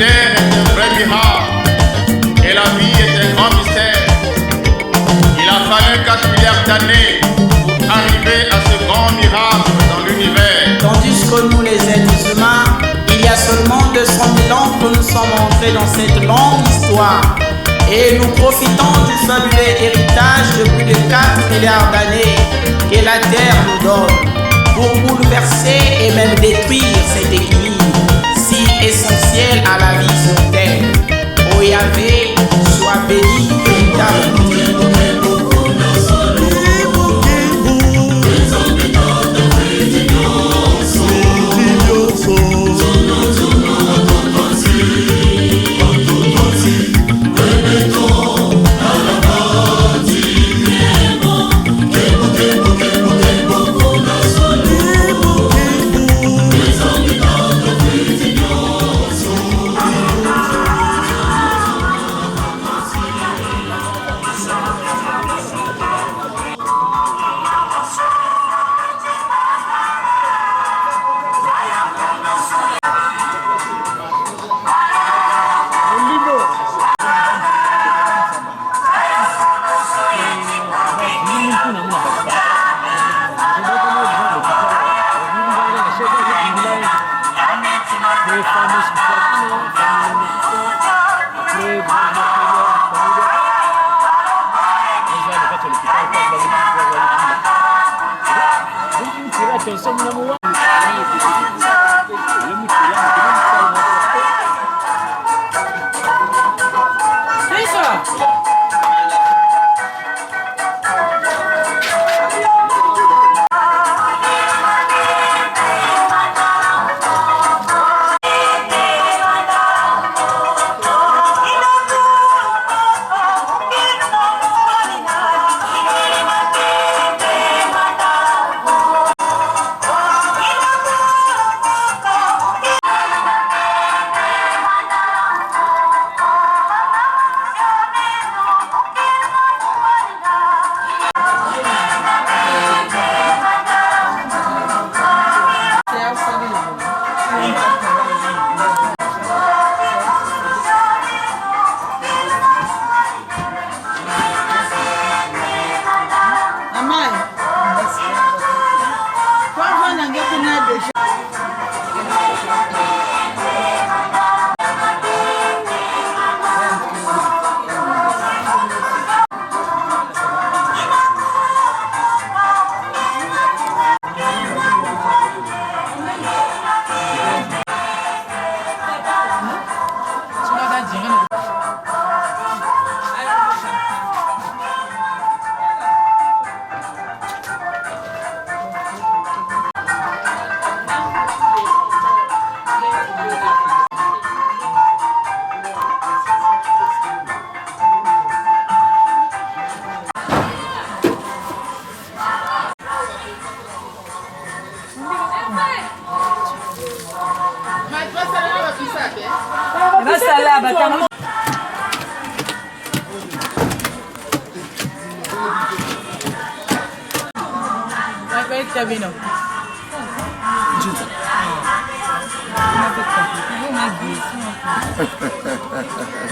terre est un vrai miracle et la vie est un grand mystère. Il a fallu 4 milliards d'années pour arriver à ce grand miracle dans l'univers. Tandis que nous les êtres humains, il y a seulement 200 000 ans que nous sommes entrés dans cette longue histoire. Et nous profitons du fabuleux héritage de plus de 4 milliards d'années que la Terre nous donne pour bouleverser et même détruire cet équilibre si essentiel à la vie sur Terre. Oh Yahvé, sois béni véritablement.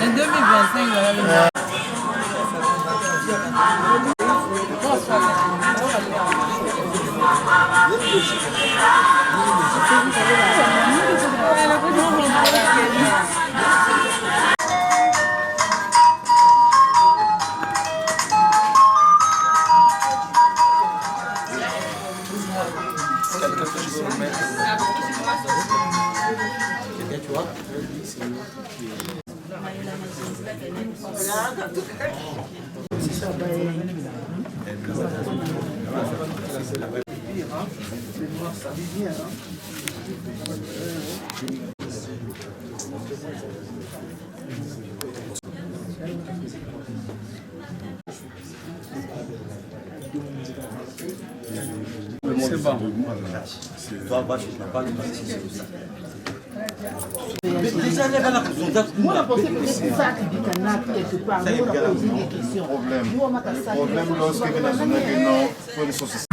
En 2025, voilà. C'est bon. Toi, bah, je n'ai pas de ça. Moi, je pensais que c'est ça qui dit qu'on a quelque part. Nous, on a posé des questions. Le problème lorsque vous êtes dans une réunion, pour les sociétés.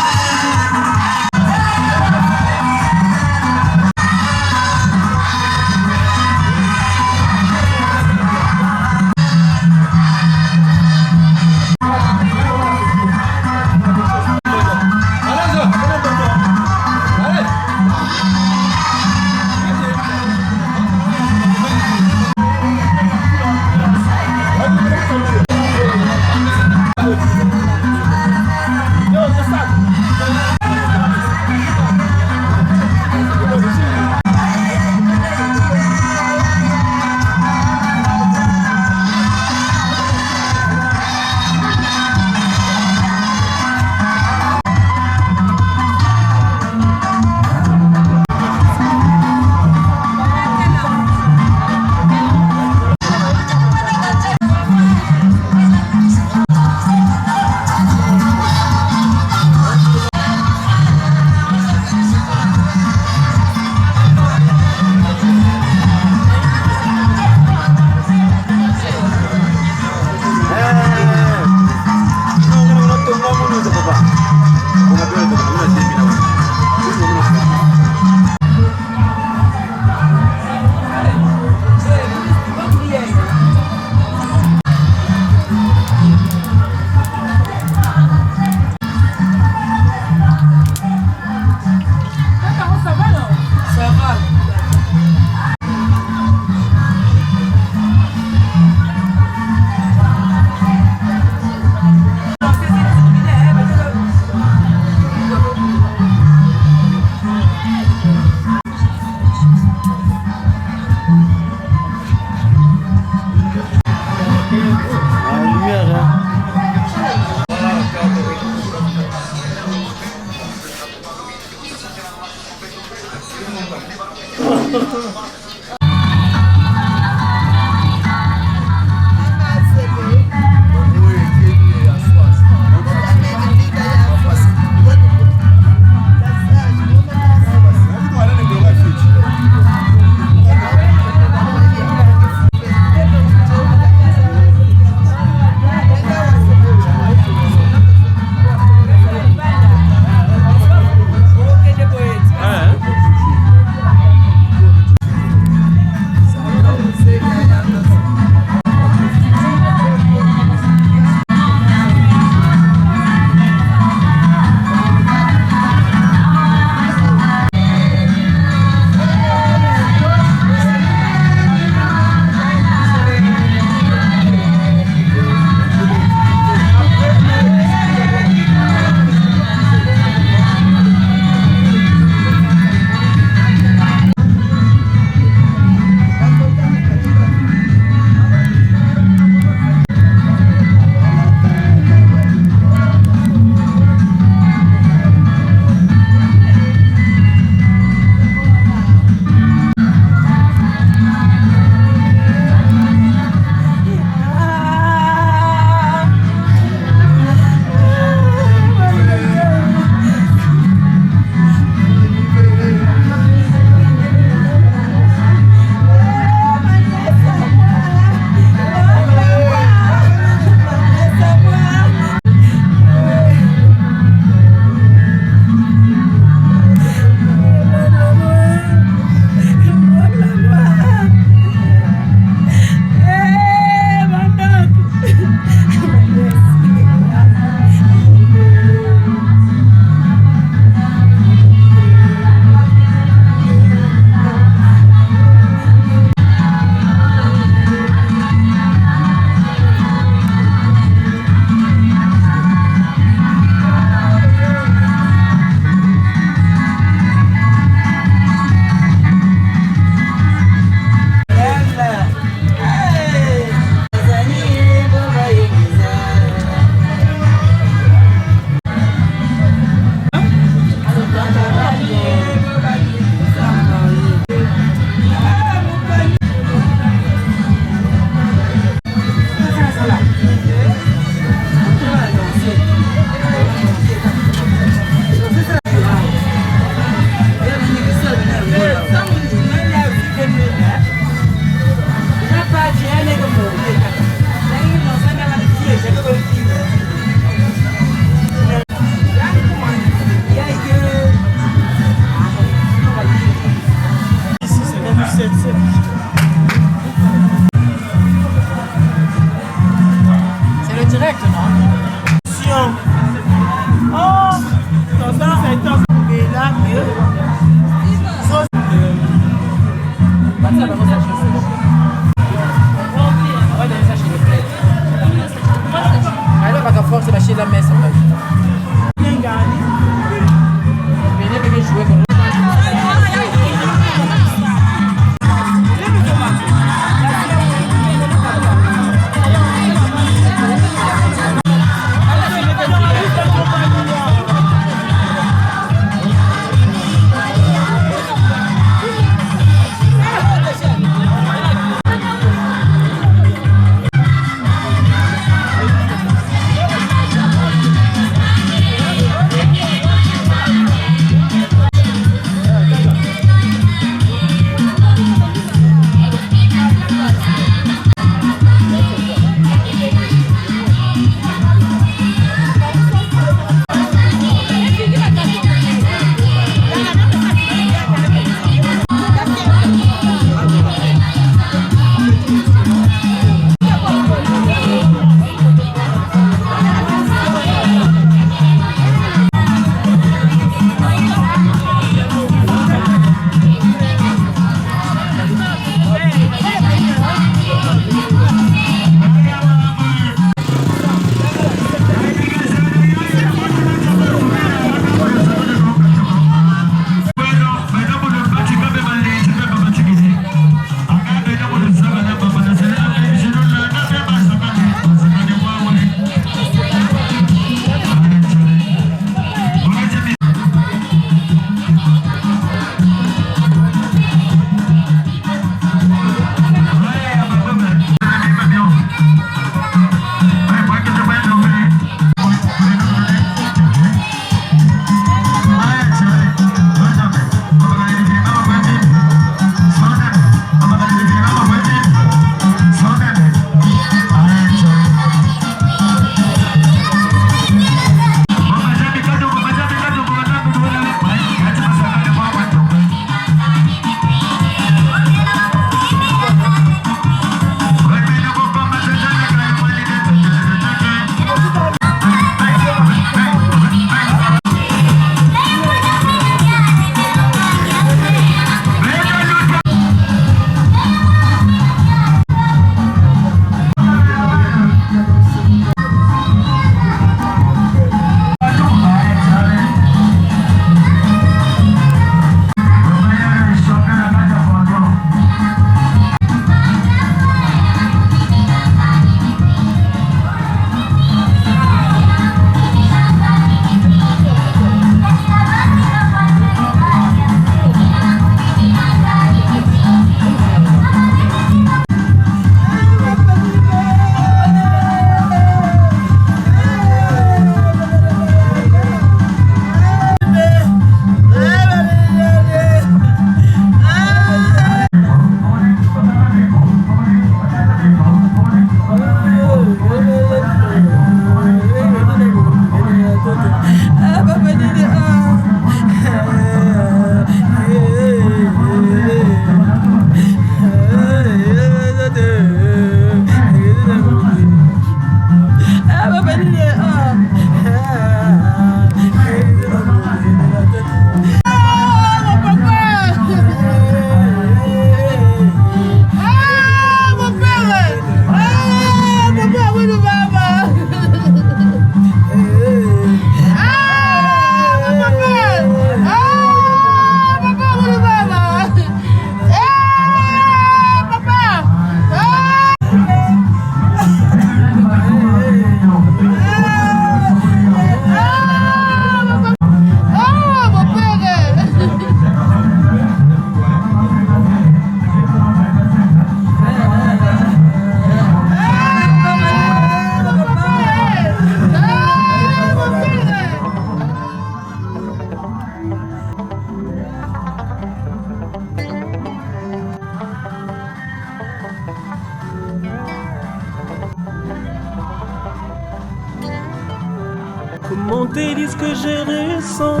tes disent que je ressens,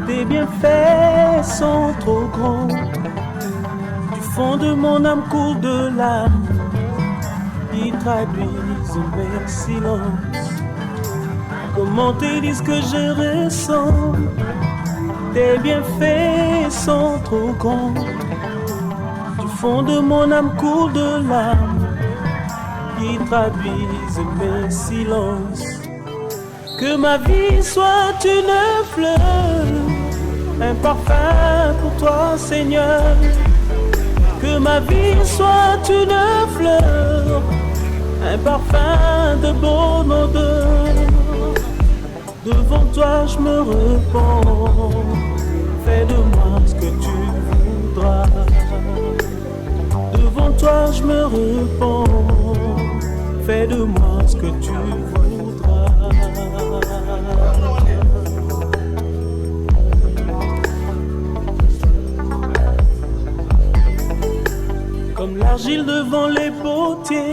tes bienfaits sont trop grands. Du fond de mon âme coule de larmes qui traduisent mes silences. Comment te disent que je ressens, tes bienfaits sont trop grands. Du fond de mon âme coule de larmes qui traduisent mes silences. Que ma vie soit une fleur, un parfum pour toi, Seigneur. Que ma vie soit une fleur, un parfum de bonne odeur. Devant toi je me repens, fais de moi ce que tu voudras. Devant toi je me repens, fais de moi ce que tu voudras. Comme l'argile devant les potiers,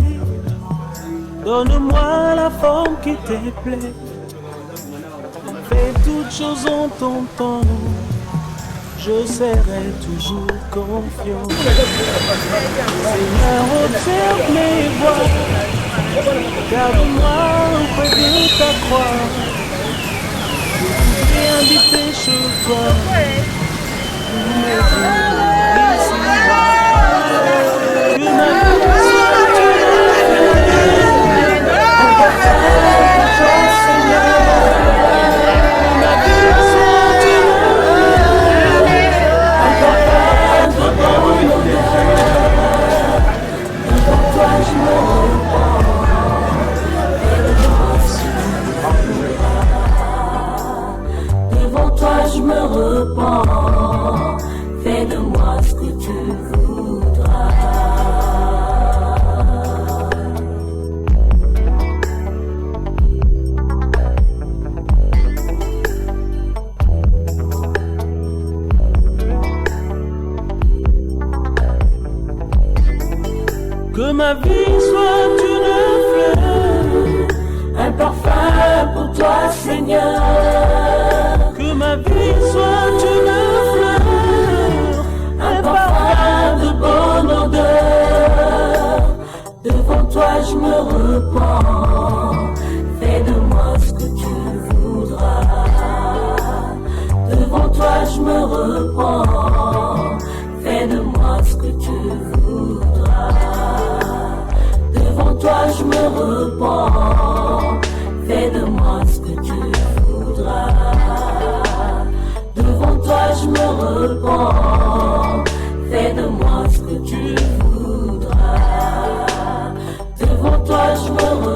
donne-moi la forme qui te plaît. Fais toutes choses en ton temps, je serai toujours confiant. Seigneur, observe mes voies, garde-moi auprès de ta croix. Je t'ai invité chez toi, que ma vie soit devant toi je me repens, fais de moi ce que tu voudras. Que ma vie soit une fleur, un parfum pour toi, Seigneur. Que ma vie soit une fleur, un parfum de bonne odeur. Devant toi je me repens, fais de moi ce que tu voudras. Devant toi je me repens, fais de moi ce que tu voudras. Devant toi je me repens, fais de moi ce que tu voudras. Devant toi je me repens, fais de moi ce que tu voudras. Devant toi je me repens.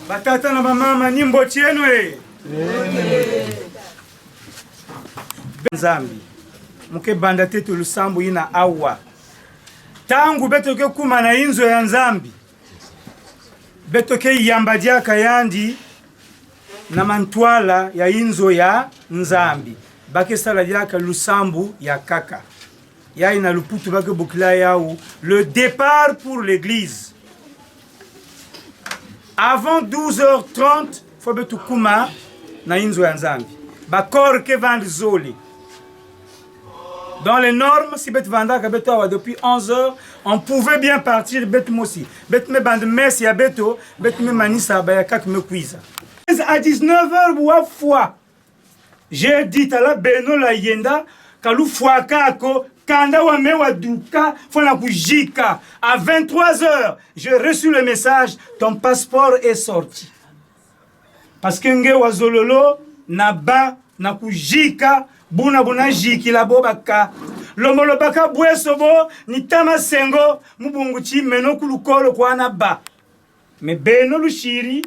Batata na mama nyimbo chenu Nzambi muke banda tetu lusambu ina awa tangu betoke kuma na inzo ya nzambi betoke yambadia kayandi na mantwala ya inzo ya nzambi bake sala diaka lusambu ya kaka ya ina luputu bake bukla yao le départ pour l'église avant 12h30 faut betu kuma na inzo ya nzambi bakor ke vand zoli. Dans les normes, si bet vandaka beto depuis 11h, on pouvait bien partir bet mosi. Bet me bande messe ya beto, bet me manisa ba ya kak me kuiza. À 19h boa fois. J'ai dit à la beno la yenda kalu fois kako kanda wa me wa duka fona kujika. À 23h, j'ai reçu le message, ton passeport est sorti. Parce que nge wa zololo na ba na kujika buna jiki la bobaka lomolo baka bwesobo ni tama sengo mubunguchi meno kulukolo kwa na ba me beno lushiri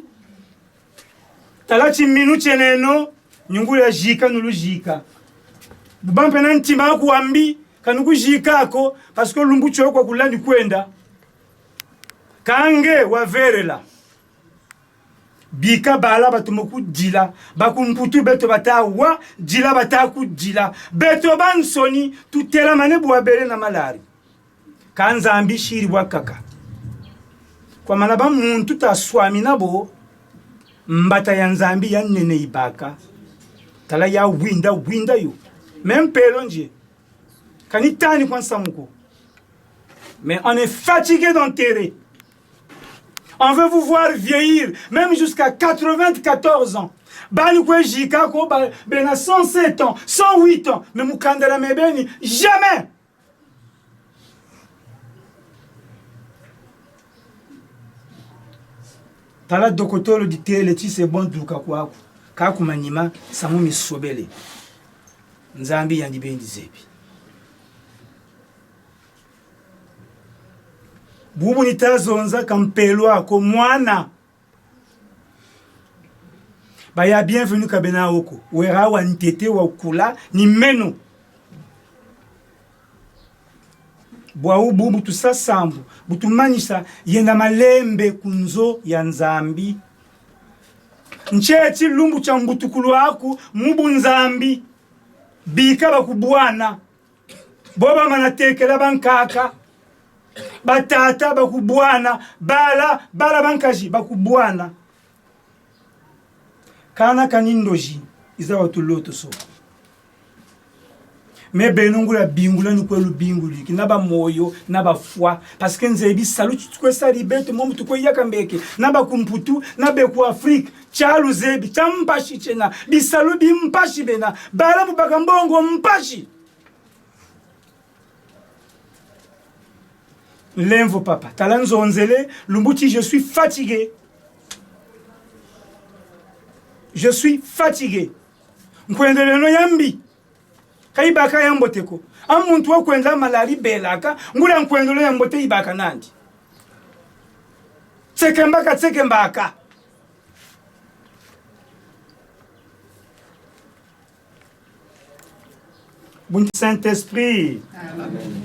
talachi minu cheneno nyungulu ya jika nulujika bubampe na ntima kuambi kanuku jika ko parce que lumbu choko kulandi kwenda kange wa verela bika bala batumoku dila bakumputu beto batawa dila bataku dila beto bansoni tutela mane buabele na malari kanza ambishiri wakaka kwa manaba muntu taswami nabo mbata ya nzambi ya nene ibaka tala ya winda yo même pelonje kanitani kwa samuko mais on est fatigué d'enterrer. On veut vous voir vieillir, même jusqu'à 94 ans. Bani kwe jika ko bena 107 ans, 108 ans, mais mukandela mebeni jamais. Tala dokotolo di tele ti se bon duka kwako. Kaku manima samu misobele. Nzambi yandi bendi zebi. Bubu nitazonza kampelo ako mwana baya bienvenue kabena oko wera wa ntete wa kula ni meno bwa bubu tusasambu butumanisa yenda malembe kunzo ya nzambi nchechi lumbu cha mbutukulu aku mubu nzambi bika bakubwana boba manatekela bankaka batata bakubwana bala bankaji bakubwana kana kanindoji iza watuloto so me benungula bingula ni kwelu binguli kinaba moyo naba foi parce que nzebi salu tukwe sali beto momu tukwe yakambeke naba kumputu nabe ku Afrique chalu zebi champashi chena bisalu bimpashi bena bala mubaka mbongo mpashi. L'envo papa. Talanzo onzele, lumbuti, je suis fatigué. Je suis fatigué. Nkwendele no yambi. Kaibaka yamboteko. Amuntu wa kwenda malari belaka, ngula nkwendele yambote ibaka nandi. Tsekembaka. Bon Saint-Esprit. Amen.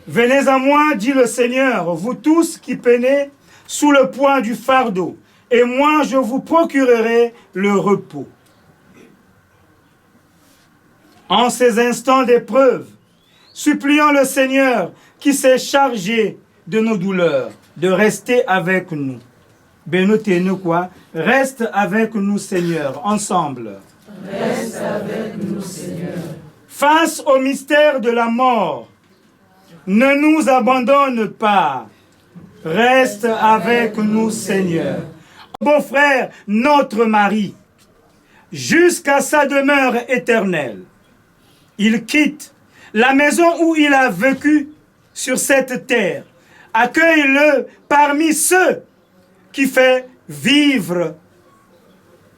Venez à moi, dit le Seigneur, vous tous qui peinez sous le poids du fardeau, et moi je vous procurerai le repos. En ces instants d'épreuve, supplions le Seigneur qui s'est chargé de nos douleurs, de rester avec nous. Benotez-nous quoi? Reste avec nous, Seigneur, ensemble. Reste avec nous, Seigneur. Face au mystère de la mort, ne nous abandonne pas. Reste avec nous, Seigneur. Bon frère, notre mari, jusqu'à sa demeure éternelle. Il quitte la maison où il a vécu sur cette terre. Accueille-le parmi ceux qui fait vivre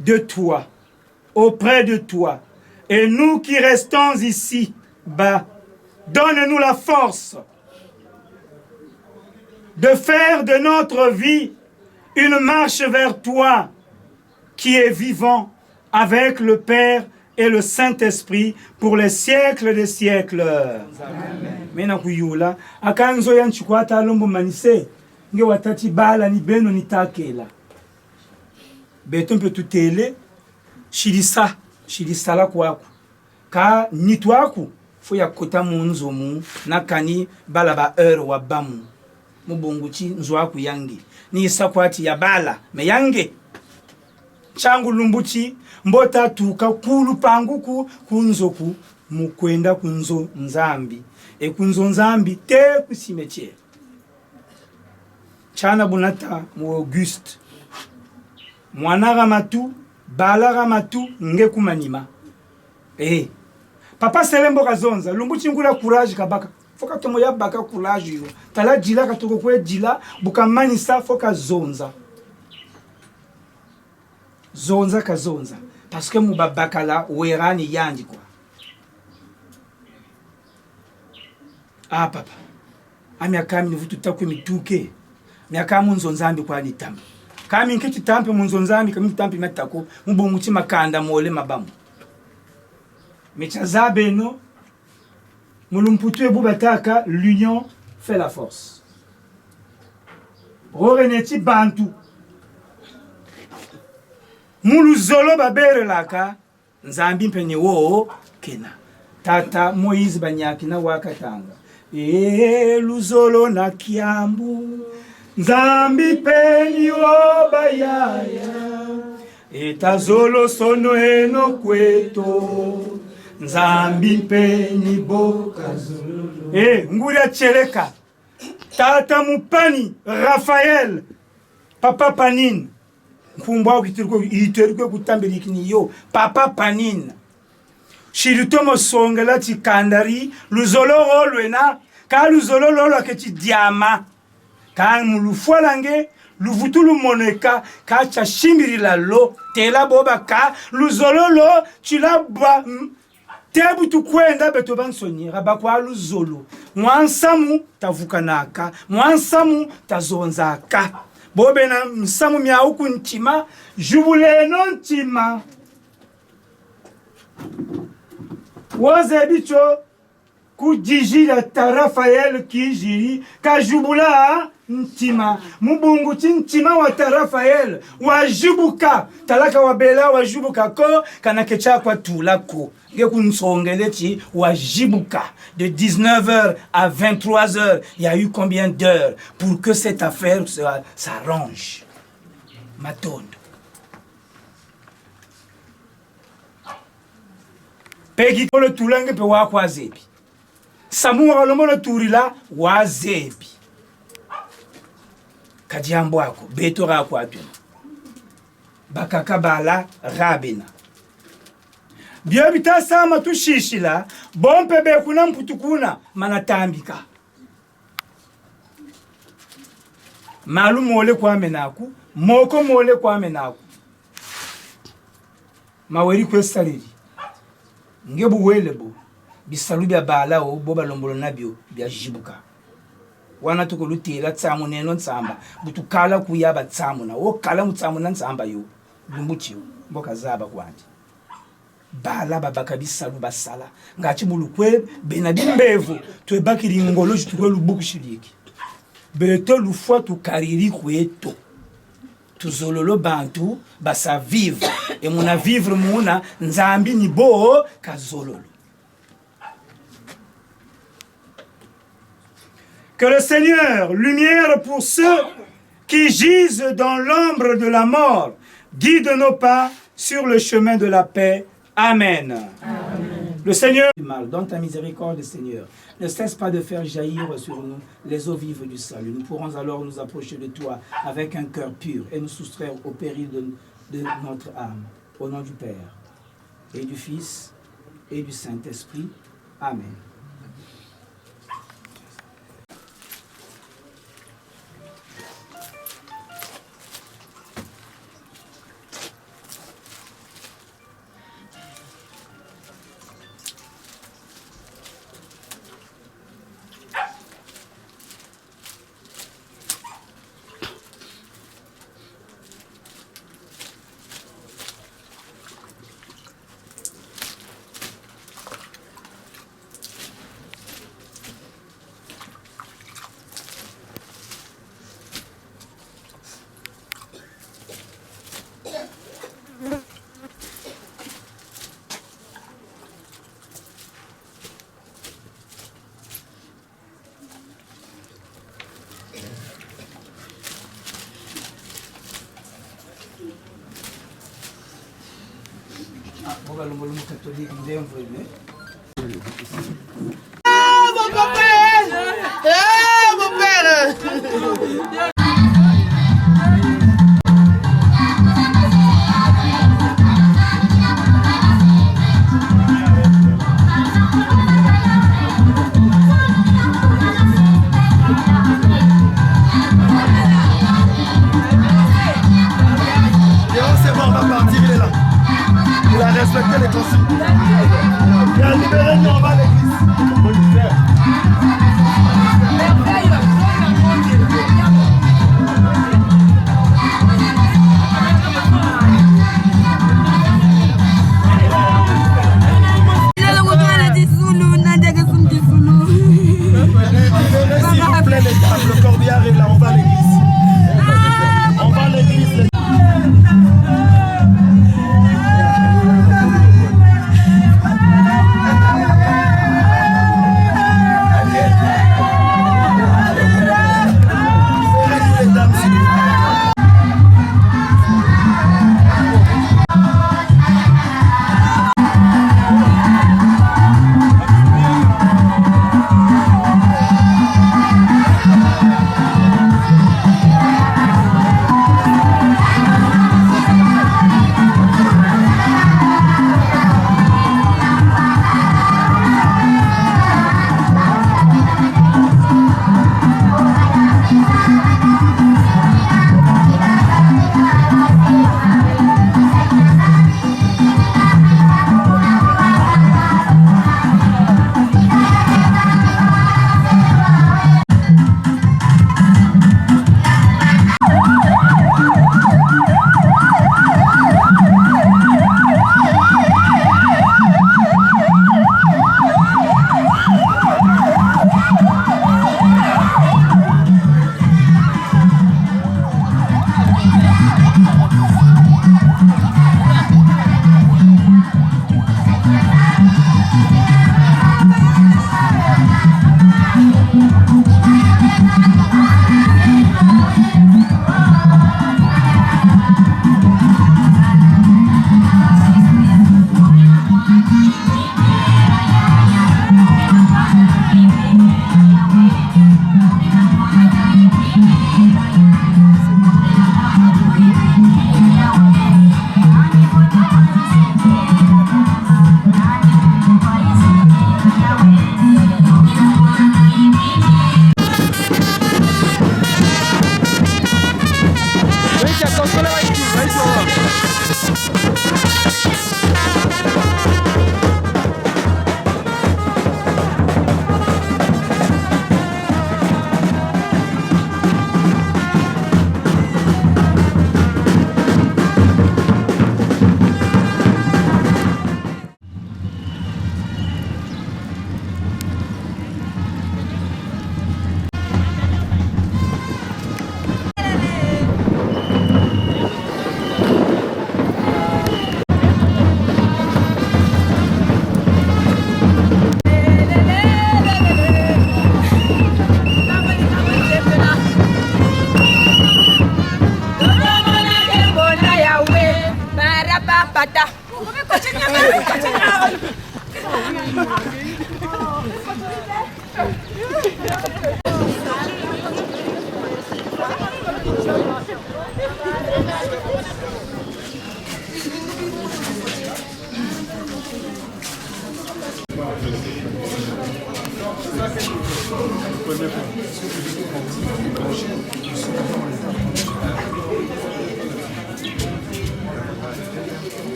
de toi, auprès de toi. Et nous qui restons ici, bas, donne-nous la force de faire de notre vie une marche vers toi qui est vivant avec le Père et le Saint-Esprit pour les siècles des siècles. Mena kuyula akanzo yanchikwata lombo manise nge watati bala ni beno ni takela beto mpe tutele shilisala kwako ka nitwaku fo ya kota munzo mu nakani bala ba heure wa bamu mubunguchi nzwaku yangi ni sakwati ya bala me yange changu lumbuchi mbota tuka kulu panguku kunzoku mukwenda kunzo nzambi kunzo nzambi te kusimetiere chana bunata mu Auguste mwana ramatu bala ramatu nge kumanima papa selembo kazonza lumbuchi ngula courage kabaka foka tomo ya baka courage yo tala jila katoko kwe jila bukamanisa foka zonza zonza kazonza parce que mubabaka la werani yandi kwa papa miaka mini vutu takwe mituke miaka munzo nzambi kwa ni tambi kami nkiti tampi munzo nzambi kami tampi metako mubunguchi makanda mole mabamu mechaza beno mulumputu ebu bataka l'union fait la force roreneti bantu mulu zolo babere laka nzambi mpenye wo kena tata Moïse banyaki na wakatanga luzolo na kiambu nzambi penyi wo bayaya etazolo sono eno kweto nzambi penyi boka zolo nguria cheleka tata mupani Raphaël papa Panine kumbwa iterikwe kutambirikini yo papa Panine shiritomo songela chikandari luzolo olwena ka luzolo lolo kechi diama ka mulufualange luvutulu moneka ka chashimbirila lo tela boba ka luzolo lo chilabwa tebu tukwenda beto bansonyera bakwa luzolo mwansamu tavukanaka mwansamu tazonzaka bobe na msamu myauku ntima jubuleno ntima woze bicho kujijila ta Raphaël kijiri kajubula ntima mubungu ntima wa ta Raphaël wajubuka talaka wabela wajubuka ko kana kecha kwa tulako nge kunsongeleti wajibuka de 19h à 23h il y a eu combien d'heures pour que cette affaire s'arrange matondo pegi polo tulange pe wakwa zebi samu walomo no turila wa zebi kadiambo ako beto ra kwa tu bakaka bala rabina biobita sama tushishila bompe be kuna mputukuna manatambika malu mole kwa menaku moko mole kwa menaku maweri kwestariri ngebu welebo bisalu bya bala o boba lombolo nabio bya jibuka wana tuko lutela tsamu neno ntsamba butukala kuyaba tsamu na o kala mutsamu na ntsamba yo lumbuchi mboka zaba kwandi bala babaka bisalu basala ngachi bulukwe benadimbevu twebakiri ngolo jitukwe lubuku shiriki beto lufwa tukariri kweto tuzololo bantu basa vivre et muna vivre muna nzambi ni bo kazololo. Que le Seigneur, lumière pour ceux qui gisent dans l'ombre de la mort, guide nos pas sur le chemin de la paix. Amen. Amen. Le Seigneur, dans ta miséricorde, Seigneur, ne cesse pas de faire jaillir sur nous les eaux vives du salut. Nous pourrons alors nous approcher de toi avec un cœur pur et nous soustraire au péril de notre âme. Au nom du Père et du Fils et du Saint-Esprit. Amen. Mon père! C'est bon, on va partir, il est là. Il a respecté les consignes. Il a libéré, on va à l'église. On lui faire. S'il vous plaît, les dames, le corbier arrive là, on va à l'église. On va à l'église.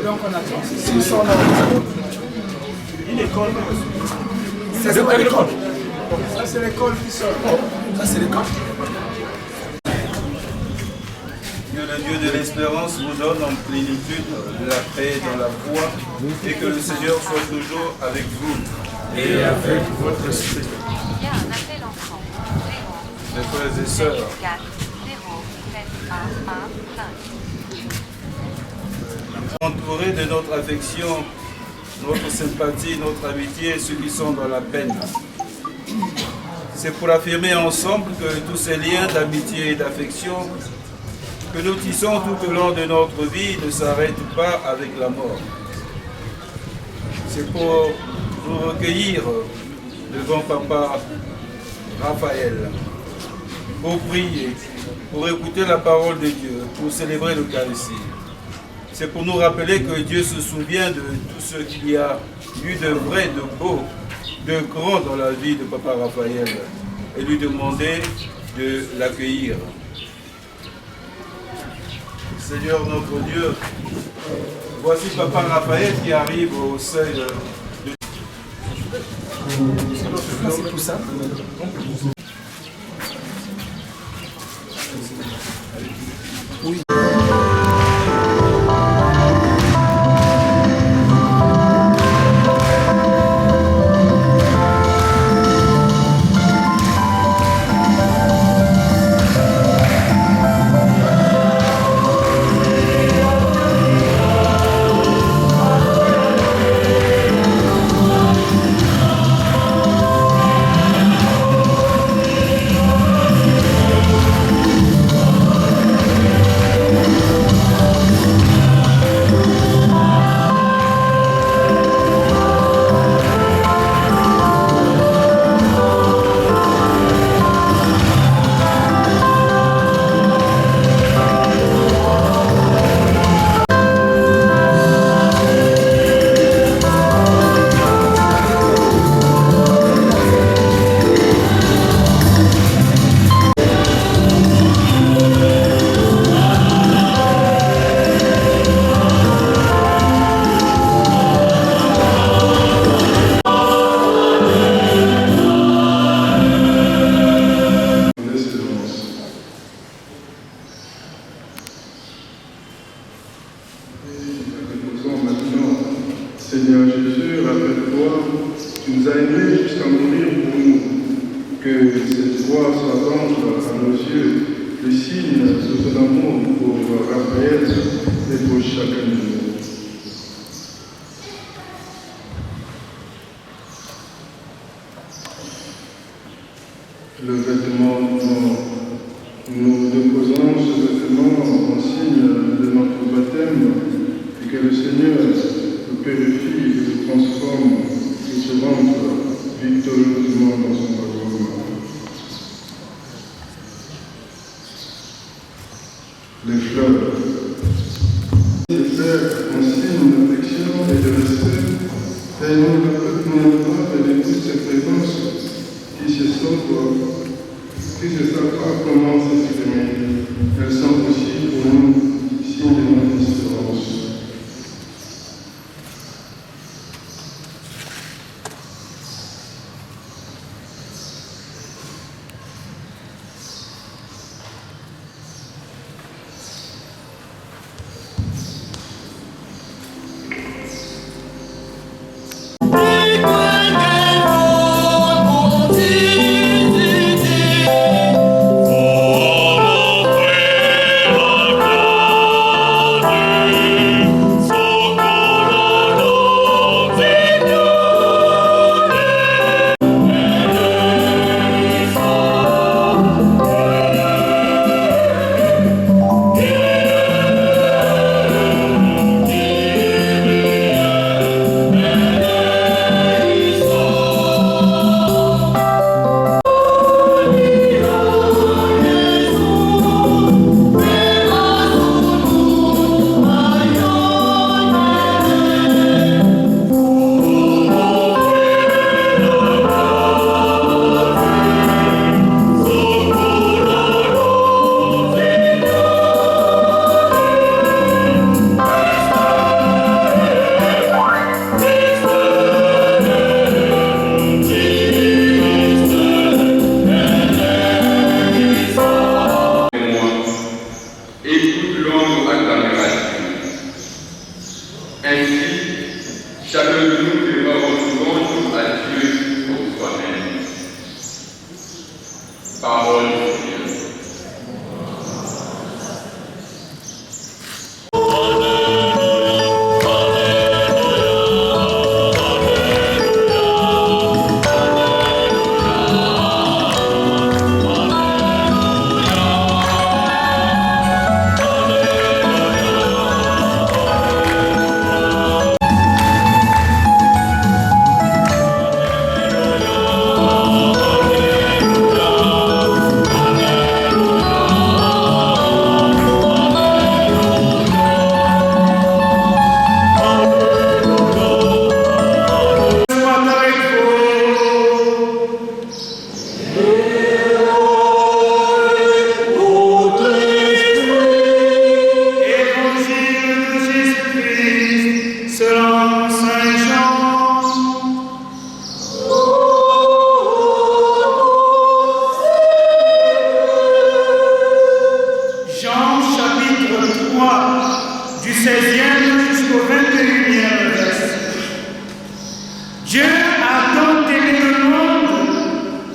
Donc on attend. S'ils sont là, une école. Ça c'est pas l'école. Ça c'est l'école qui sort. Ça c'est l'école. Que le Dieu de l'espérance vous donne en plénitude de la paix dans la foi et que le Seigneur soit toujours avec vous. Et avec votre esprit. Il y a un appel entrant. Mes frères et sœurs, 4 0 7 1 1 5. entourés de notre affection, notre sympathie, notre amitié, ceux qui sont dans la peine. C'est pour affirmer ensemble que tous ces liens d'amitié et d'affection que nous tissons tout au long de notre vie ne s'arrête pas avec la mort. C'est pour nous recueillir devant Papa Raphaël, pour prier, pour écouter la parole de Dieu, pour célébrer l'Eucharistie. C'est pour nous rappeler que Dieu se souvient de tout ce qu'il y a eu de vrai, de beau, de grand dans la vie de Papa Raphaël et lui demander de l'accueillir. Seigneur notre Dieu, voici Papa Raphaël qui arrive au seuil de... C'est tout ça. Oui. Seigneur Jésus, rappelle-toi, tu nous as aimés jusqu'à mourir pour nous. Que cette voix soit donc à nos yeux le signe de ton amour pour Raphaël et pour chacun de nous. Le vêtement, nous déposons ce vêtement en signe de notre baptême et que le Seigneur le purifie et le transforme et se rentre victorieusement dans son royaume. Les fleurs. Les faire en signe d'affection et de respect, tellement le peuple honorable de toutes ces fréquences qui ne savent pas comment s'exprimer. Elles sont aussi pour nous signes de notre espérance. Yeah. 16e jusqu'au 21e verset. Dieu a tant aimé le monde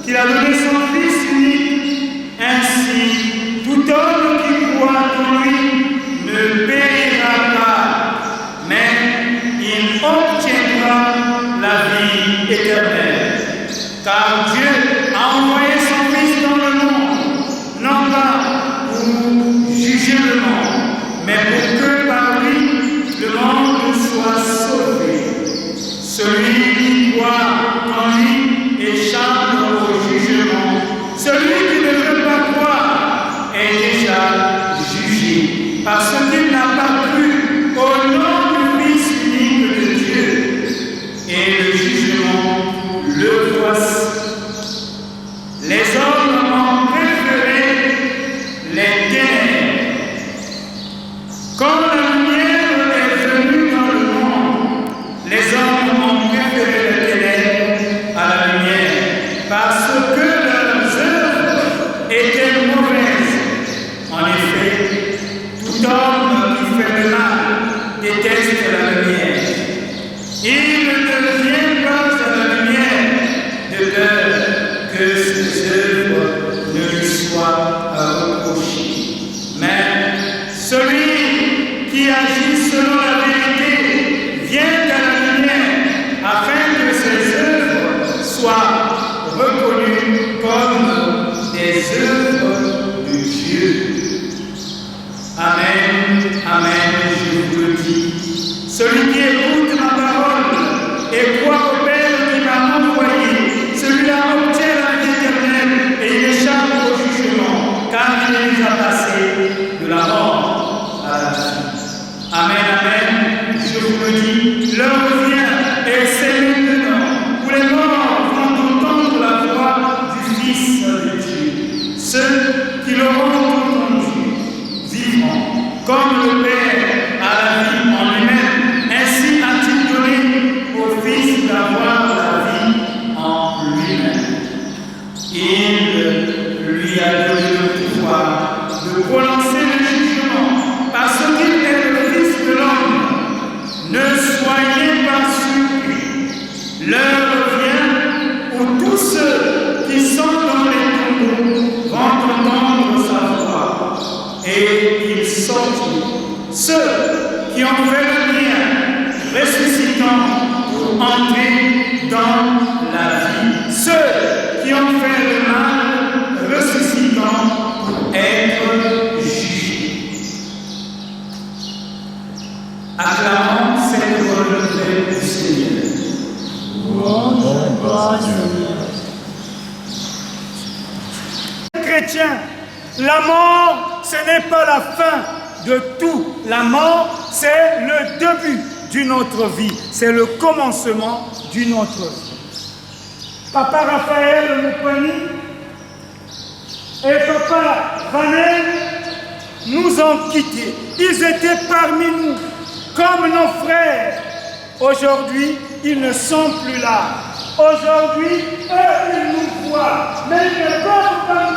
qu'il a donné son Fils unique. Ainsi, tout homme qui croit en lui ne périra pas, mais il obtiendra la vie éternelle. Car Dieu a envoyé son Fils dans le monde, non pas pour juger le monde, mais pour que par lui, le monde soit sauvé. Celui qui croit en lui échappe au jugement. Celui qui ne veut pas croire est déjà jugé, parce qu'il n'a pas cru au nom du Fils unique de Dieu. Et le jugement, le voici. Les hommes ont préféré les ténèbres. Comme la lumière est venue dans le monde, les hommes ont préféré les ténèbres à la lumière, parce que leurs œuvres étaient mauvaises. En effet, tout homme qui fait le mal déteste la lumière. Il ne vient pas à la lumière de peur que ses œuvres ne lui soient reprochées. Mais celui qui agit selon la vérité vient à la lumière afin que ses œuvres soient reconnues comme des œuvres de Dieu. Amen, amen, je vous le dis. Celui qui écoute ma parole et croit au Père qui m'a envoyé, celui-là obtient la vie éternelle et il échappe au jugement, car il est déjà passé de la mort à la vie. Amen, amen, je vous le dis, l'heure vient et c'est maintenant où les morts vont entendre la voix du Fils de Dieu. Ceux qui l'auront entendu vivront, comme le Père a la vie en lui-même, ainsi a-t-il donné au Fils d'avoir la vie en lui-même. Il lui a donné le pouvoir de prononcer le jugement, parce qu'il est le Fils de l'homme. Ne soyez pas surpris. L'heure vient où tous ceux qui sont dans les tombeaux vont entendre sa voix, et ils sortiront. Ceux qui ont fait le bien, ressuscitant pour entrer dans la vie. Ceux qui ont fait le mal, ressuscitant pour être jugés. Acclamons cette volonté du Seigneur. Chrétien, la mort, ce n'est pas la fin de tout. La mort, c'est le début d'une autre vie. C'est le commencement d'une autre vie. Papa Raphaël Moupani et Papa Vanel nous ont quittés. Ils étaient parmi nous, comme nos frères. Aujourd'hui, ils ne sont plus là. Aujourd'hui, eux, ils nous voient, mais ils ne peuvent pas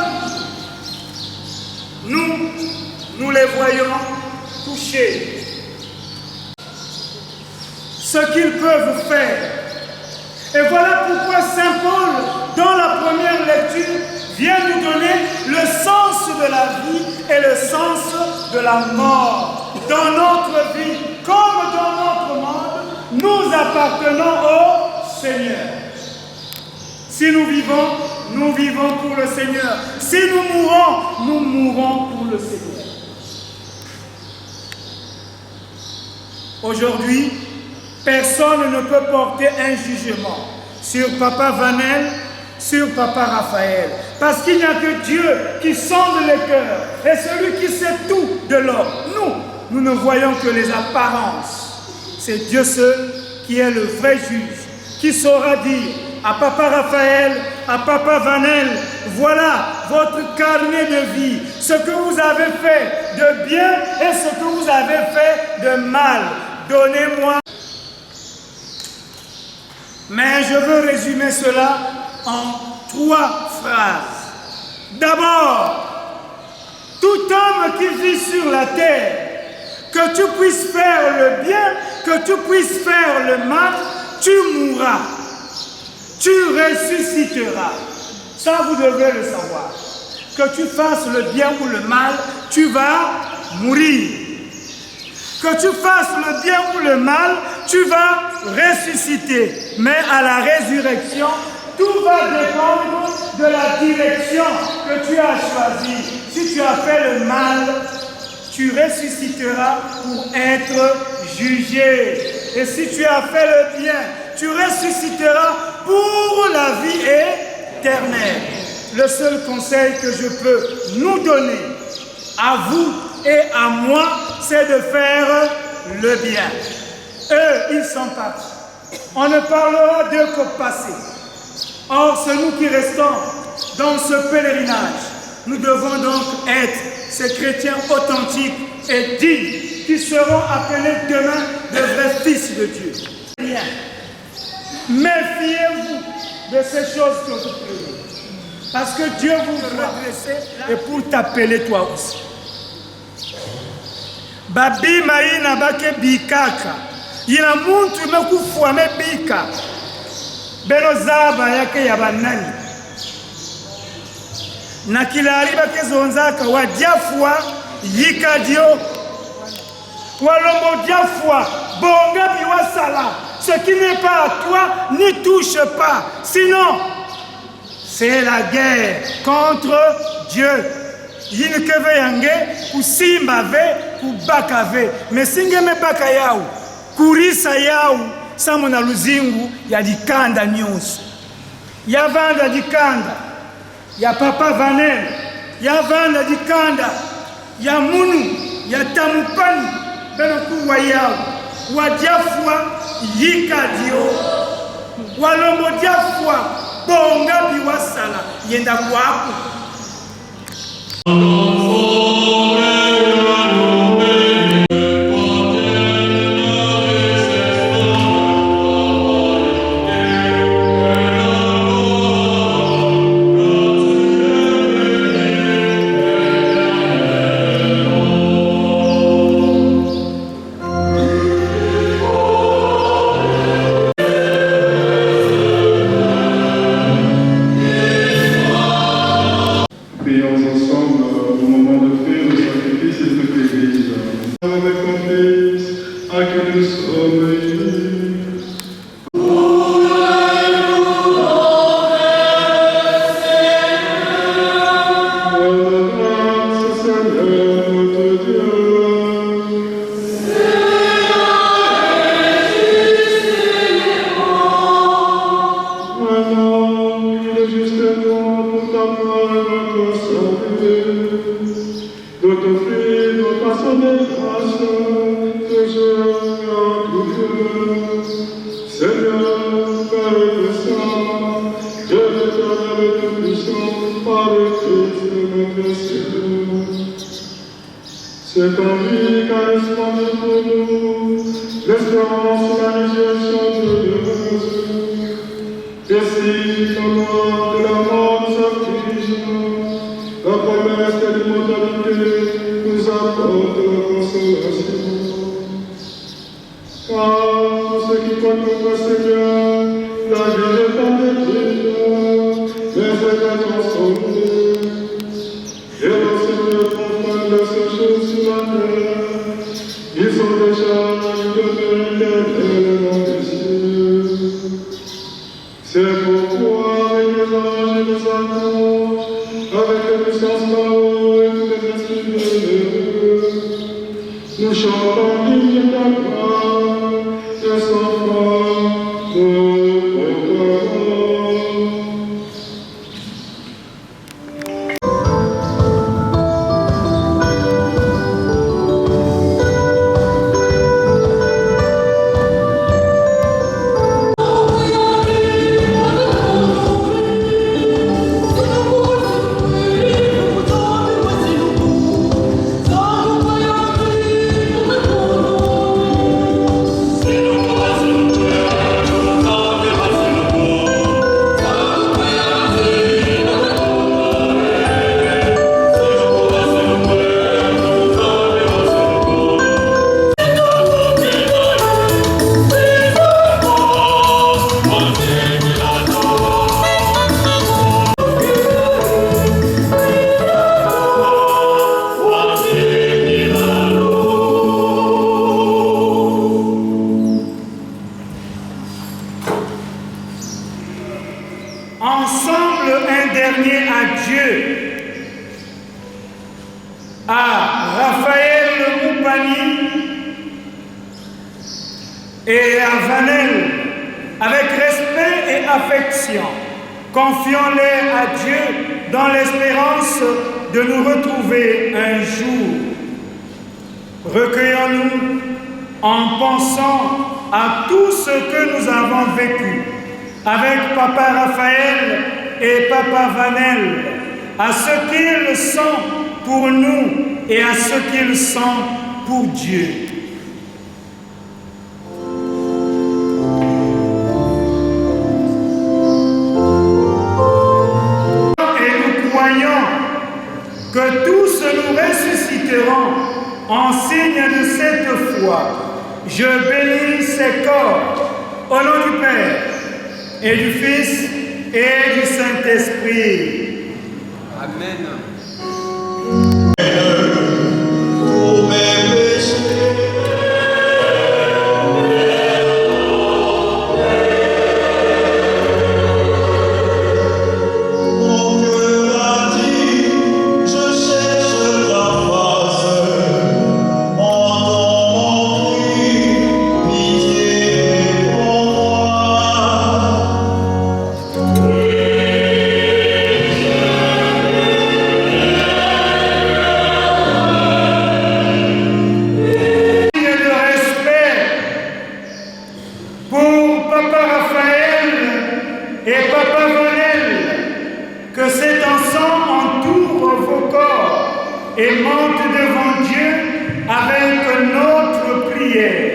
nous les voyons touchés. Ce qu'ils peuvent faire. Et voilà pourquoi Saint Paul, dans la première lecture, vient nous donner le sens de la vie et le sens de la mort. Dans notre vie, comme dans notre monde, nous appartenons au Seigneur. Si nous vivons pour le Seigneur. Si nous mourrons pour le Seigneur. Aujourd'hui, personne ne peut porter un jugement sur Papa Vanel, sur Papa Raphaël. Parce qu'il n'y a que Dieu qui sonde les cœurs. Et celui qui sait tout de l'homme. Nous ne voyons que les apparences. C'est Dieu seul qui est le vrai juge, qui saura dire à Papa Raphaël, à Papa Vanel, voilà votre carnet de vie, ce que vous avez fait de bien et ce que vous avez fait de mal. Donnez-moi. Mais je veux résumer cela en 3 phrases. D'abord, tout homme qui vit sur la terre que tu puisses faire le bien, que tu puisses faire le mal, tu mourras. Tu ressusciteras. Ça, vous devez le savoir. Que tu fasses le bien ou le mal, tu vas mourir. Que tu fasses le bien ou le mal, tu vas ressusciter. Mais à la résurrection, tout va dépendre de la direction que tu as choisie. Si tu as fait le mal, tu ressusciteras pour être jugé. Et si tu as fait le bien, tu ressusciteras pour la vie éternelle. Le seul conseil que je peux nous donner, à vous et à moi, c'est de faire le bien. Eux, ils sont partis. On ne parlera d'eux qu'au passé. Or, c'est nous qui restons dans ce pèlerinage. Nous devons donc être ces chrétiens authentiques et dignes qui seront appelés demain de vrais fils de Dieu. Bien. Méfiez-vous de ces choses que vous priez. Parce que Dieu vous redresse et pour t'appeler toi aussi. Babi maina bake bikaka. Ina muntu mekufu me bika. Beno zaba yake ya banani. Na kilari bake zonzaka wadiafwa yikadio. Walombo diafwa bonga biwasala. Ce qui n'est pas à toi, n'y touche pas. Sinon, c'est la guerre contre Dieu. Yini keve yange, kusimba ve, kubaka ve. Mais singe me baka yao, kurisa yao, samona luzingu, ya dikanda nyonso. Ya vanda dikanda, ya papa vanel, ya vanda dikanda, ya munu, ya tamupani, beno kuwa yao. Wadiafwa yikadio, walombo diafwa, bonga biwasala, yenda kwaku. C'est en lui qu'a répondu pour nous l'espérance et la résurrection de Dieu. Ainsi, au nom de la mort de sa Christ, la promesse de l'immortalité nous apporte la consolation. Car pour ceux qui croient notre Seigneur, la vie est en détruite, mais ses attentes sont louées. Et le Seigneur confronte les seules choses sur la terre. Ils sont déjà devenus l'éternel dans les cieux. C'est pourquoi avec les anges et les archanges, avec les puissances d'en-haut et tous les esprits bienheureux, nous chantons l'hymne de ta gloire et sans foi nous proclamons. et à Vanel, avec respect et affection. Confions-les à Dieu dans l'espérance de nous retrouver un jour. Recueillons-nous en pensant à tout ce que nous avons vécu avec Papa Raphaël et Papa Vanel, à ce qu'ils sont pour nous et à ce qu'ils sont pour Dieu. Et nous croyons que tous nous ressusciterons en signe de cette foi. Je bénis ces corps au nom du Père et du Fils et du Saint-Esprit. Amen. Et monte devant Dieu avec notre prière.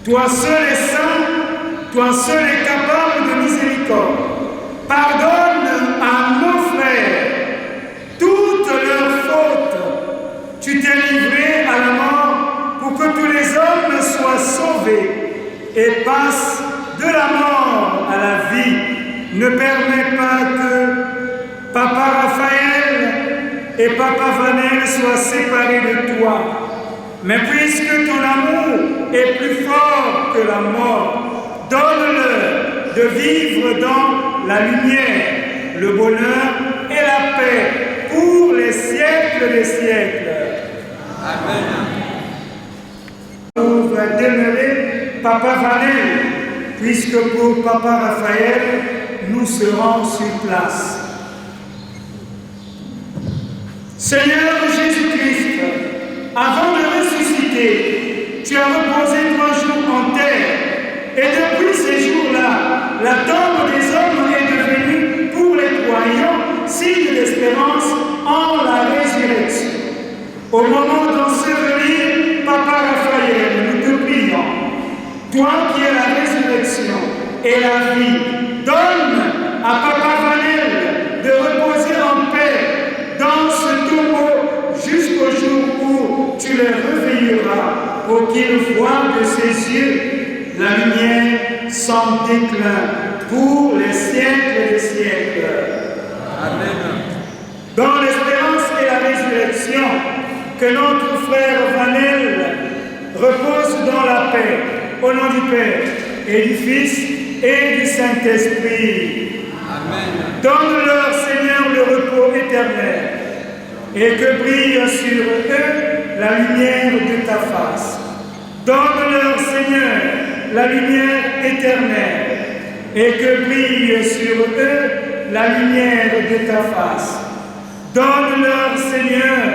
Toi seul es saint, toi seul es capable de miséricorde. Pardonne à nos frères toutes leurs fautes. Tu t'es livré à la mort pour que tous les hommes soient sauvés et passent de la mort à la vie. Ne permets pas que Papa Raphaël et Papa Vanel soient séparés de toi. Mais puisque ton amour est plus fort que la mort, donne-leur de vivre dans la lumière, le bonheur et la paix pour les siècles des siècles. Amen. Pour demeurer Papa Vanel, puisque pour Papa Raphaël, nous serons sur place. Seigneur Jésus-Christ, avant de ressusciter, tu as reposé 3 jours en terre. Et depuis ces jours-là, la tombe des hommes est devenue pour les croyants signe d'espérance en la résurrection. Au moment d'ensevelir Papa Raphaël, nous te prions. Toi qui es la résurrection et la vie, donne à Papa Vanel de reposer en paix dans ce tombeau jusqu'au jour où tu le réveilleras pour qu'il voie de ses yeux la lumière sans déclin pour les siècles des siècles. Amen. Dans l'espérance et la résurrection, que notre frère Vanel repose dans la paix, au nom du Père et du Fils et du Saint-Esprit. Amen. Donne-leur, Seigneur, le repos éternel et que brille sur eux la lumière de ta face. Donne-leur, Seigneur, la lumière éternelle, et que brille sur eux la lumière de ta face. Donne-leur, Seigneur,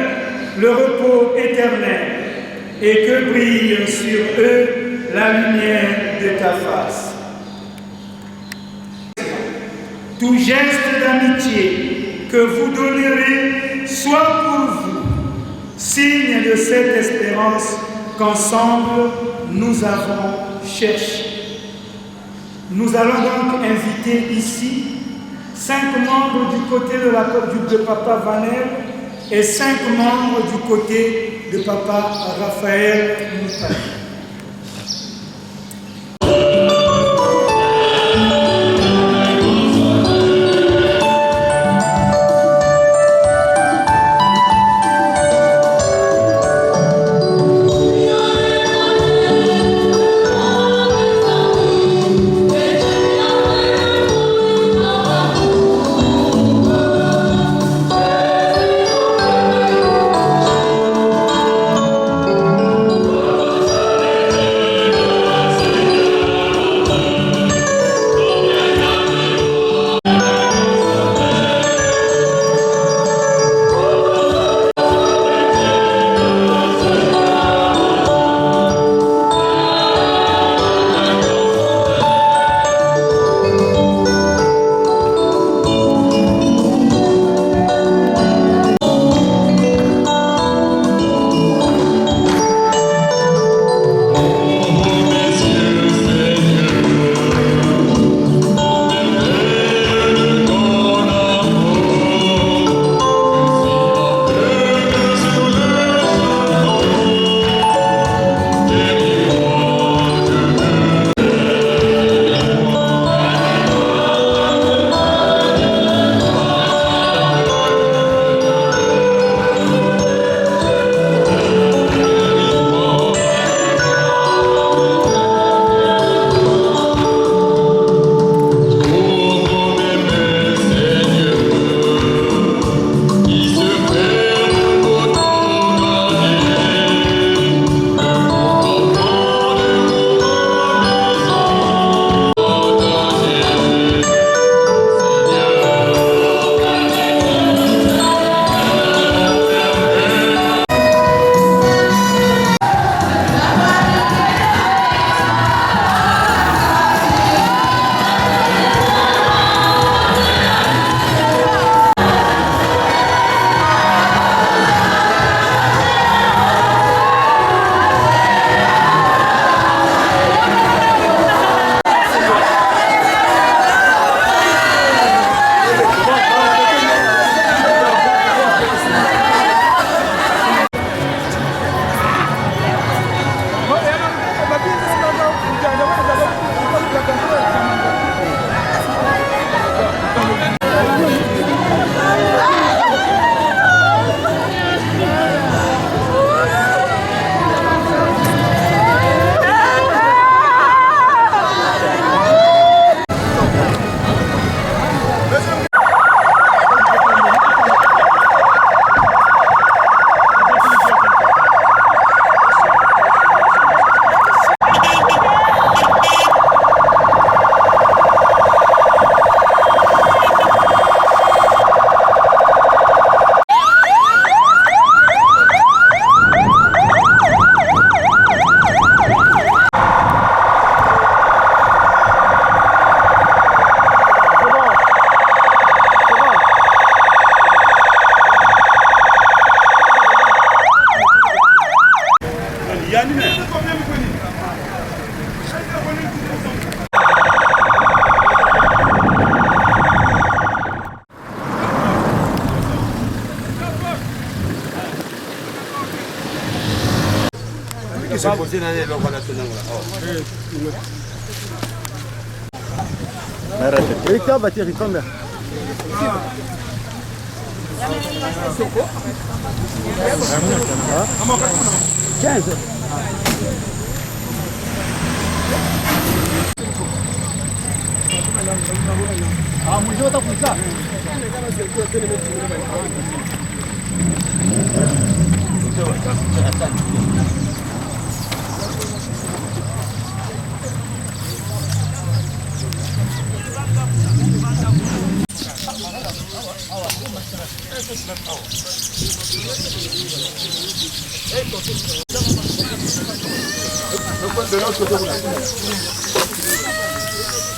le repos éternel, et que brille sur eux la lumière de ta face. Tout geste d'amitié que vous donnerez soit pour vous, signe de cette espérance qu'ensemble nous avons cherché. Nous allons donc inviter ici 5 membres du côté de Papa Vanel et 5 membres du côté de Papa Raphaël Moutali.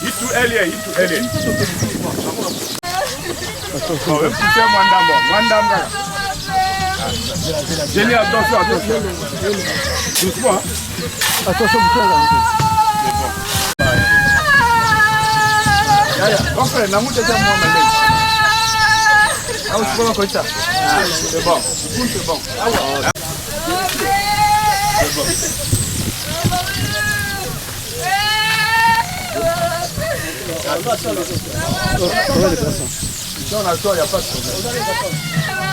Itu elie. Écoutez Mwandam. Génie, attention. Doucement. Attention, Enfin, n'a pas c'est bon. C'est bon. Si on a tort, il n'y a pas de problème.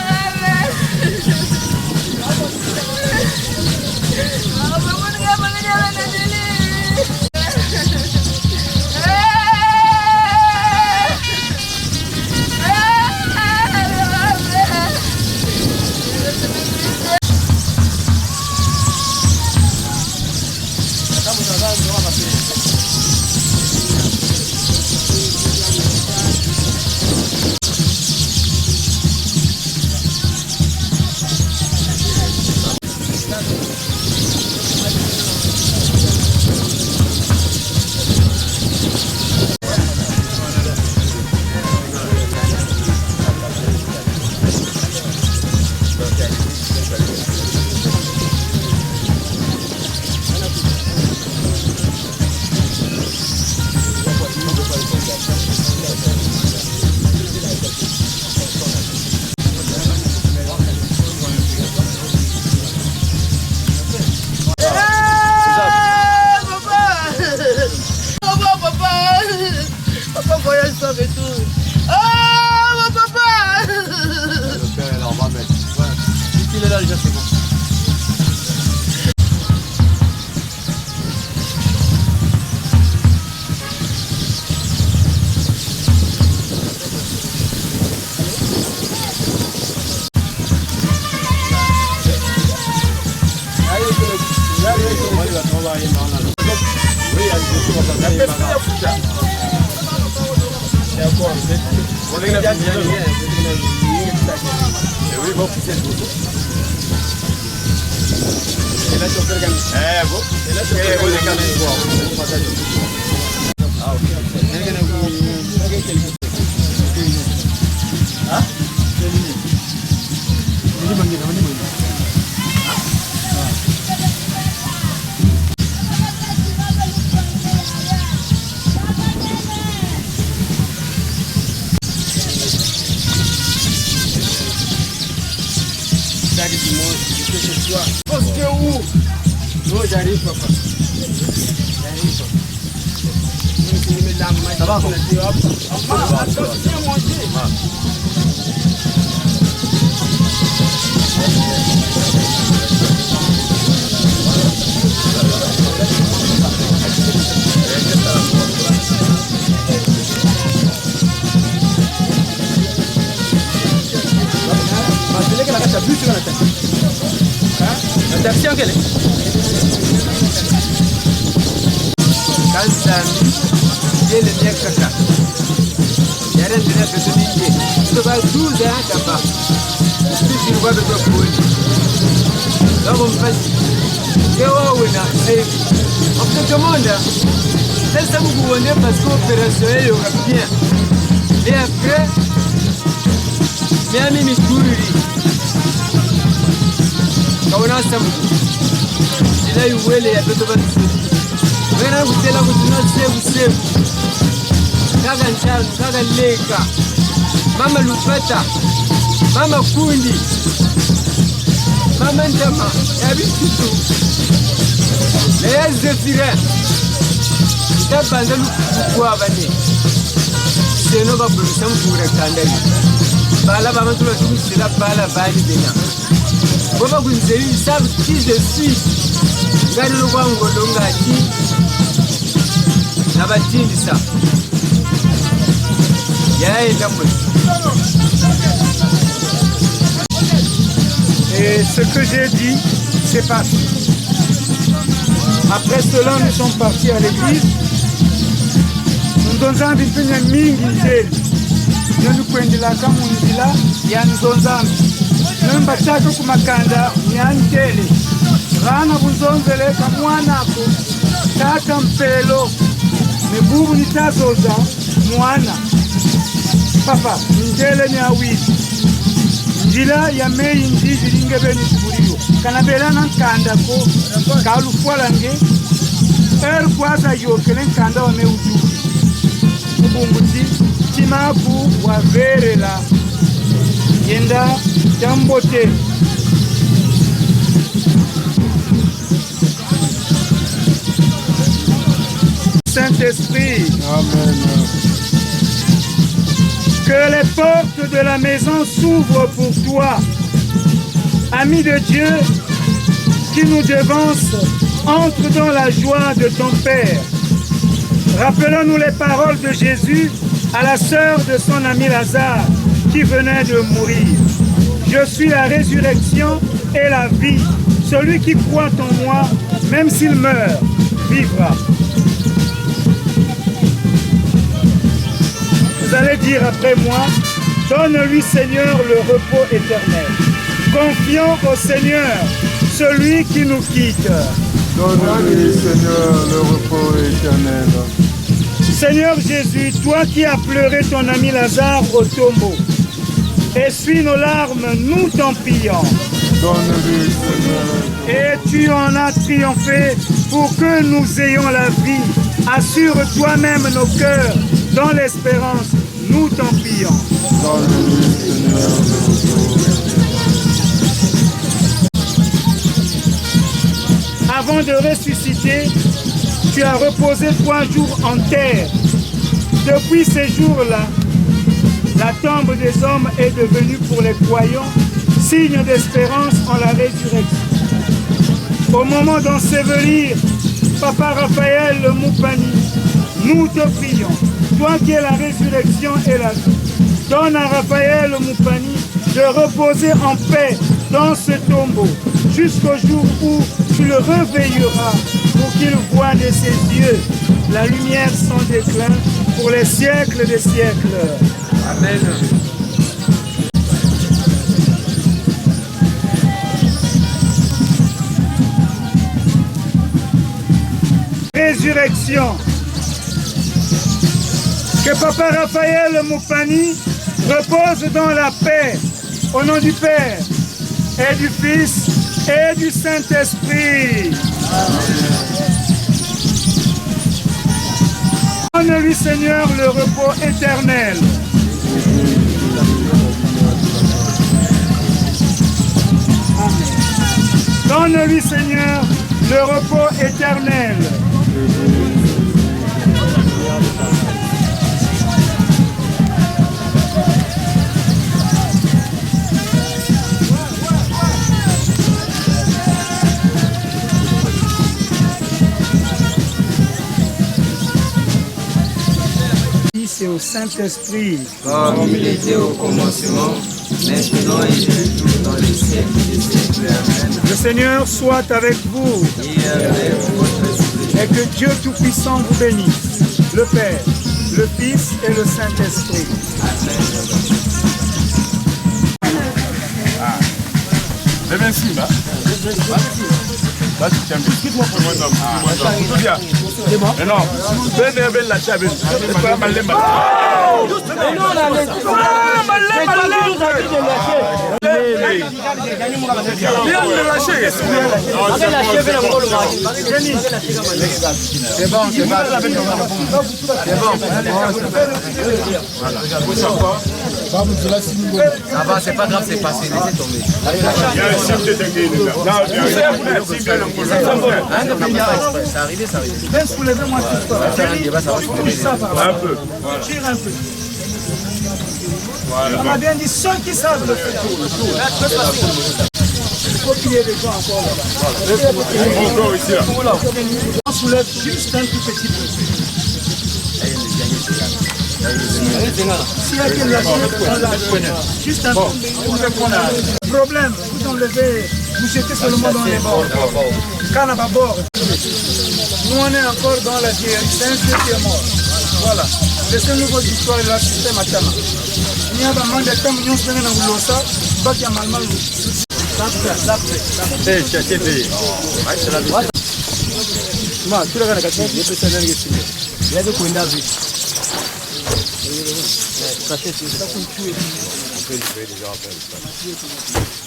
Parce qu'opération est bien. Et après, Miami Missouri. Kawana Samu. Ila yuwele ya Beto Bantu. Wena kutela kutuna save. Kaga nchanu, kaga leka. Mama Lupata. Mama Kundi. Mama Ndama. Yabi Tutu. Lea Zefira. Tabanda lukukwa bane. Seno babulusa mvura kandali. Bala babantu batusila bala bali bena. Boba kunzeli sabe qui je suis. Ngari lokwango longati. Nabatindi sa. Yaenda mwe. Et ce que j'ai dit, c'est passé. Après cela, nous sommes partis à l'église. Nous avons vu que nous avons mis nous kuendelaka munzila ya nzonzambi nembataka kumakanda nyantele rana bunzonzeleka mwanako tata mpelo nebubu nitazoza mwana papa njele ni awili njila ya meyi njiji lingebe ni kubuliyo kanabela na nkandako kalufwalange kwaza yokele nkanda wa meuju ubunguti Timabu waverela yenda jambote Saint-Esprit. Amen. Que les portes de la maison s'ouvrent pour toi. Ami de Dieu qui nous devance, entre dans la joie de ton Père. Rappelons-nous les paroles de Jésus à la sœur de son ami Lazare qui venait de mourir. Je suis la résurrection et la vie. Celui qui croit en moi, même s'il meurt, vivra. Vous allez dire après moi, donne-lui Seigneur le repos éternel. Confions au Seigneur, celui qui nous quitte. Donne-lui Seigneur le repos éternel. Seigneur Jésus, toi qui as pleuré ton ami Lazare au tombeau, essuie nos larmes, nous t'en prions. Donne-lui, Seigneur. Et tu en as triomphé pour que nous ayons la vie. Assure toi-même nos cœurs dans l'espérance, nous t'en prions. Donne-lui, Seigneur, Avant de ressusciter, tu as reposé 3 jours en terre. Depuis ces jours-là, la tombe des hommes est devenue pour les croyants signe d'espérance en la résurrection. Au moment d'ensevelir Papa Raphaël Moupani, nous te prions, toi qui es la résurrection et la vie, donne à Raphaël Moupani de reposer en paix dans ce tombeau jusqu'au jour où tu le réveilleras pour qu'il voie de ses yeux la lumière sans déclin pour les siècles des siècles. Amen. Résurrection. Que Papa Raphaël Moupani repose dans la paix au nom du Père et du Fils et du Saint-Esprit. Donne-lui, Seigneur, le repos éternel. Donne-lui, Seigneur, le repos éternel. Et au Saint-Esprit, comme il était au commencement, maintenant et toujours dans les siècles des siècles. Amen. Le Seigneur soit avec vous et que Dieu Tout-Puissant vous bénisse, le Père, le Fils et le Saint-Esprit. Excuse-moi pour mon homme. C'est bon? Mais non, ben la chave. C'est pas mal les mal. Mais non, là, c'est bon, c'est bon. Ça va, c'est pas grave, c'est passé, laissez tomber. C'est arrivé, c'est arrivé. Viens soulever-moi tout ça. Un peu. Tire un peu. On a bien dit ceux qui savent le faire. Il faut qu'il y ait des gens encore là-bas. Encore ici là. On soulève juste un tout petit peu. Juste un problème, vous enlevez, vous jetez seulement dans les bords. Quand on a bord, nous on est encore dans la guerre, c'est un seul qui est mort. Voilà. Laissez-nous vos histoires et la système à Tama. Il y a un manque de temps, nous sommes dans le Losa, pas qu'il y a mal mal. Ma, tu l'as gagné, il peut s'en aller. Il y a de quoi d'avir. Ça fait ça qu'on tue.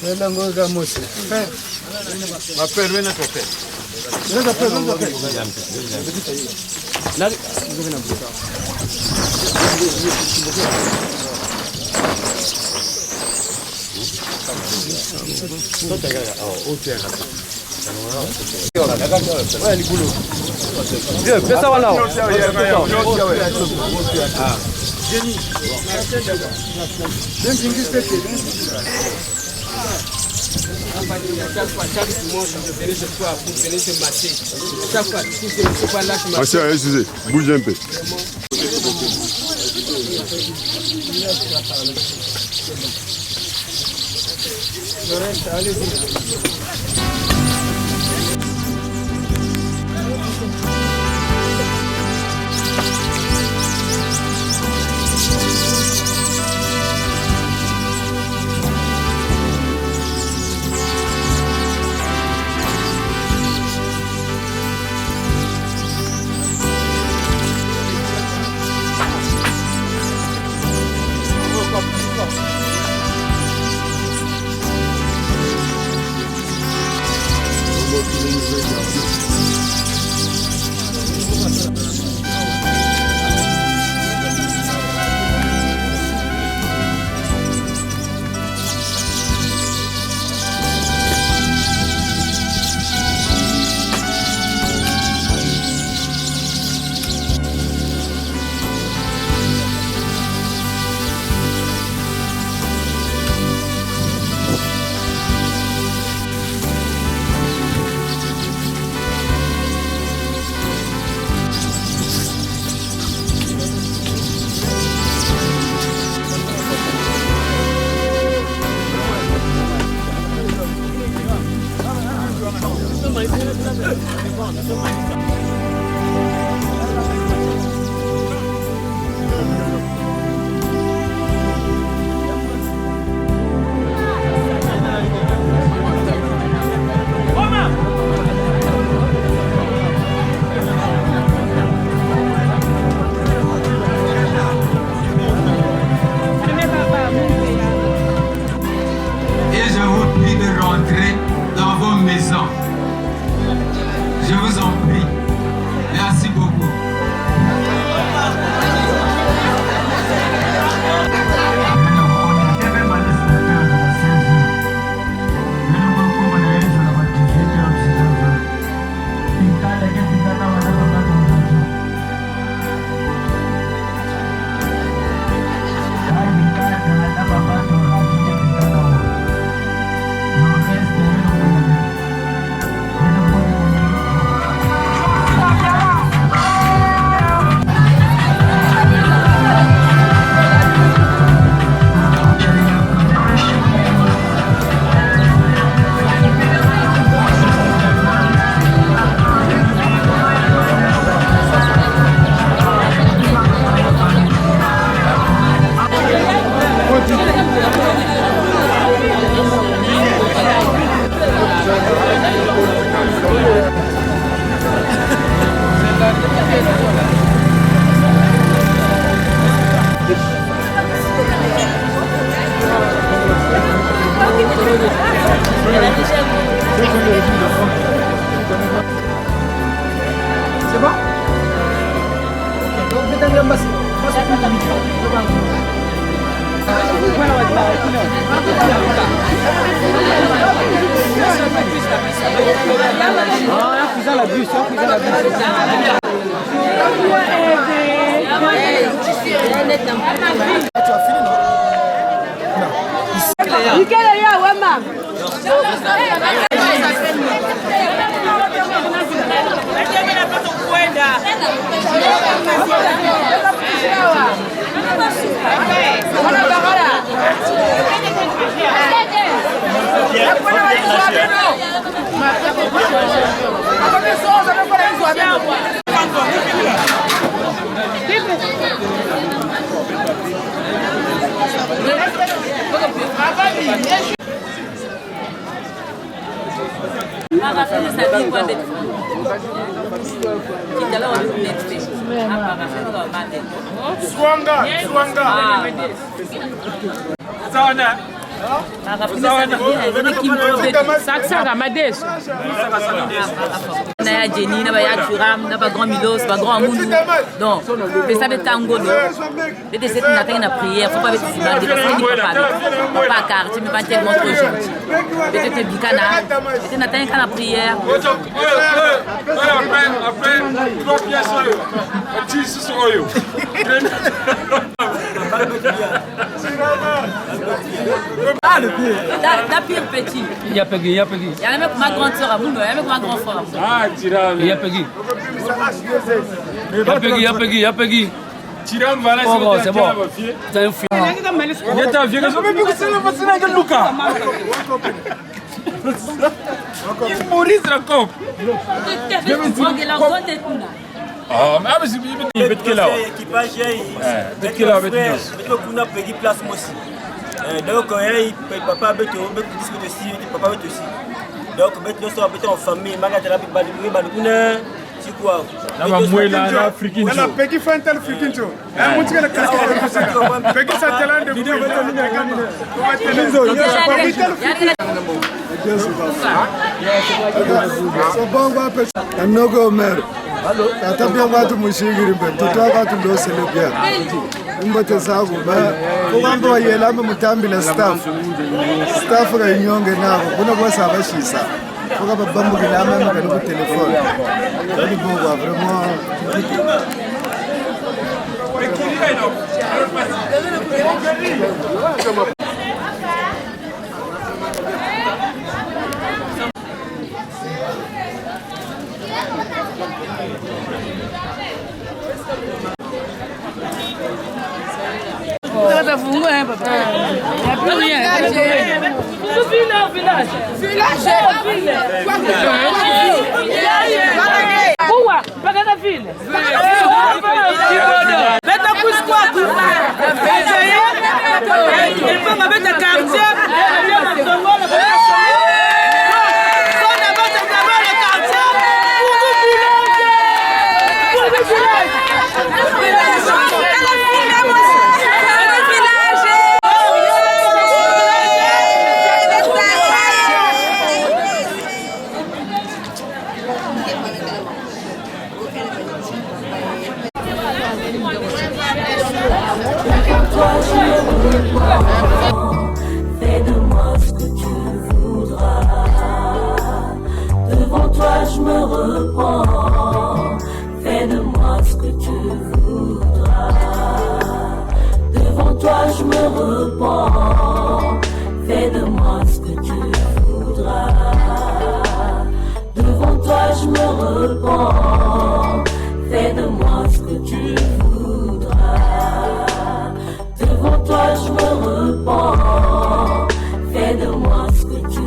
C'est la ngos de Moshe. Ma père, venez à côté. Venez à côté. Là, vous venez à côté. Ouais, les boulots. Viens, fais ça là. Jenny. Excusez, bougez un peu. C'est bon? Donc, vous allez passer. Naya Jenny, Naya Turam, Naya Grand Milos, Naya Grand Amoundou. Donc, mais ça va être Tango. Mais c'est une prière, faut pas être si mal. Pas quartier, mais pas tellement trop gentil. Mais tu es bicana, tu n'atteins qu'à la prière. Après, 3 pièces sur eux. La pire petit. Il y a Peggy, il y a Peggy. Il y a même ma grande soeur à Mouno, il y a même ma grande frère. Ah, Tiram. Il y a Peggy. Il y a Peggy, il y a Peggy, il y a Peggy. Tiram, voilà, c'est bon. C'est un film. Il y a ta vie, mais c'est le vaccin de Lucas. Il mourit de la coupe. Ah, mais c'est bien. Il fait quel âge? Équipage, il fait quel âge? On a payé place aussi. Donc, papa veut discuter aussi, papa veut aussi. Donc, nous sommes en famille, Magatara, Balibuna, c'est quoi? La mamoué, la africaine. La Peggy Fantal Frikincho. La Moutika, la Cascade. Peggy Satalan de Tata bien watu mushigiri mbe tutu watu ndo selebia umbote sagu ba kuwamba wayelame mutambila staff ga inyonge nabo kuna kwa sabashisa kuka babambu kilama ngani ku telefone bali bongo vraiment Fungou, hein, papa? Il n'y a plus rien. Village. Pourquoi? Pas de la ville. Maintenant, pousse quoi? Il faut mettre le quartier. Fais de moi ce que tu voudras. Devant toi je me repens. Fais de moi ce que tu voudras. Devant toi je me repens. Fais de moi ce que tu voudras. Devant toi je me repens. Fais de moi ce que tu voudras. Devant toi je me repens. Fais de moi ce que tu